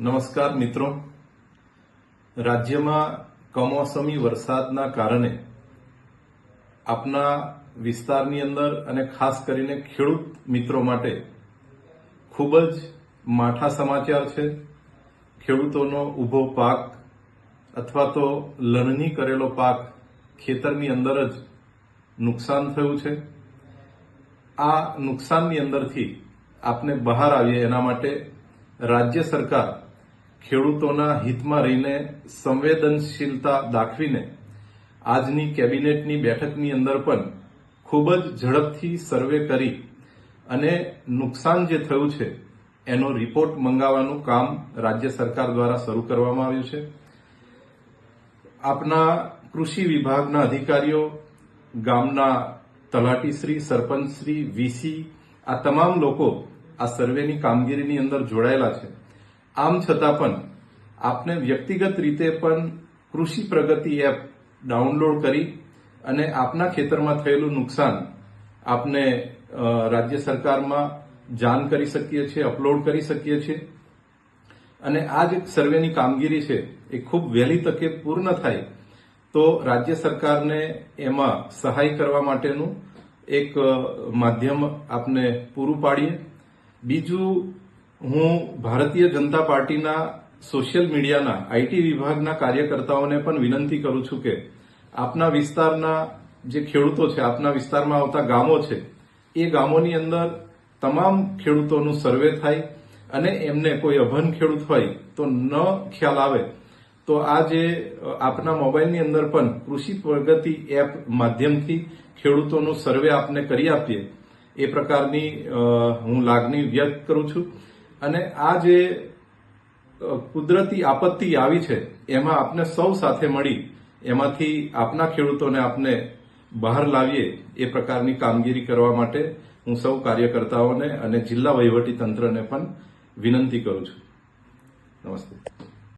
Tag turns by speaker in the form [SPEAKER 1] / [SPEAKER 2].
[SPEAKER 1] નમસ્કાર મિત્રો, રાજ્યમાં કમોસમી વરસાદના કારણે આપના વિસ્તારની અંદર અને ખાસ કરીને ખેડૂત મિત્રો માટે ખૂબ જ માઠા સમાચાર છે। ખેડૂતોનો ઊભો પાક અથવા તો લણણી કરેલો પાક ખેતરની અંદર જ નુકસાન થયું છે। આ નુકસાનની અંદરથી આપને બહાર આવીએ એના માટે રાજ્ય સરકાર ખેડૂતોના હિતમાં રહીને સંવેદનશીલતા દાખવીને આજની કેબિનેટની બેઠકની અંદર પણ ખૂબ જ ઝડપથી સર્વે કરી અને નુકસાન જે થયું છે એનો રિપોર્ટ મંગાવવાનું કામ રાજ્ય સરકાર દ્વારા શરૂ કરવામાં આવ્યું છે। આપના કૃષિ વિભાગના અધિકારીઓ, ગામના તલાટીશ્રી, સરપંચશ્રી, વીસી આ તમામ લોકો આ સર્વેની કામગીરીની અંદર જોડાયેલા છે। આમ છતાં પણ આપને વ્યક્તિગત રીતે પણ કૃષિ પ્રગતિ એપ ડાઉનલોડ કરી અને આપના ખેતરમાં થયેલું નુકસાન આપને રાજ્ય સરકારમાં જાણ કરી શકીએ છીએ, અપલોડ કરી શકીએ છીએ અને આ જે સર્વેની કામગીરી છે એ ખૂબ વહેલી તકે પૂર્ણ થાય તો રાજ્ય સરકારને એમાં સહાય કરવા માટેનું એક માધ્યમ આપને પૂરું પાડીએ। બીજું, હું ભારતીય જનતા પાર્ટીના સોશિયલ મીડિયાના આઈટી વિભાગના કાર્યકર્તાઓને પણ વિનંતી કરું છું કે આપના વિસ્તારના જે ખેડૂતો છે, આપના વિસ્તારમાં આવતા ગામો છે, એ ગામોની અંદર તમામ ખેડૂતોનું સર્વે થાય અને એમને કોઈ અભણ ખેડૂત હોય તો ન ખ્યાલ આવે તો આ જે આપના મોબાઈલની અંદર પણ કૃષિ પ્રગતિ એપ માધ્યમથી ખેડૂતોનું સર્વે આપને કરી આપીએ એ પ્રકારની હું લાગણી વ્યક્ત કરું છું। અને આ જે કુદરતી આપત્તિ આવી છે એમાં આપને સૌ સાથે મળી એમાંથી આપના ખેડૂતોને આપને બહાર લાવીએ એ પ્રકારની કામગીરી કરવા માટે હું સૌ કાર્યકર્તાઓને અને જિલ્લા વહીવટી તંત્રને પણ વિનંતી કરું છું। નમસ્તે।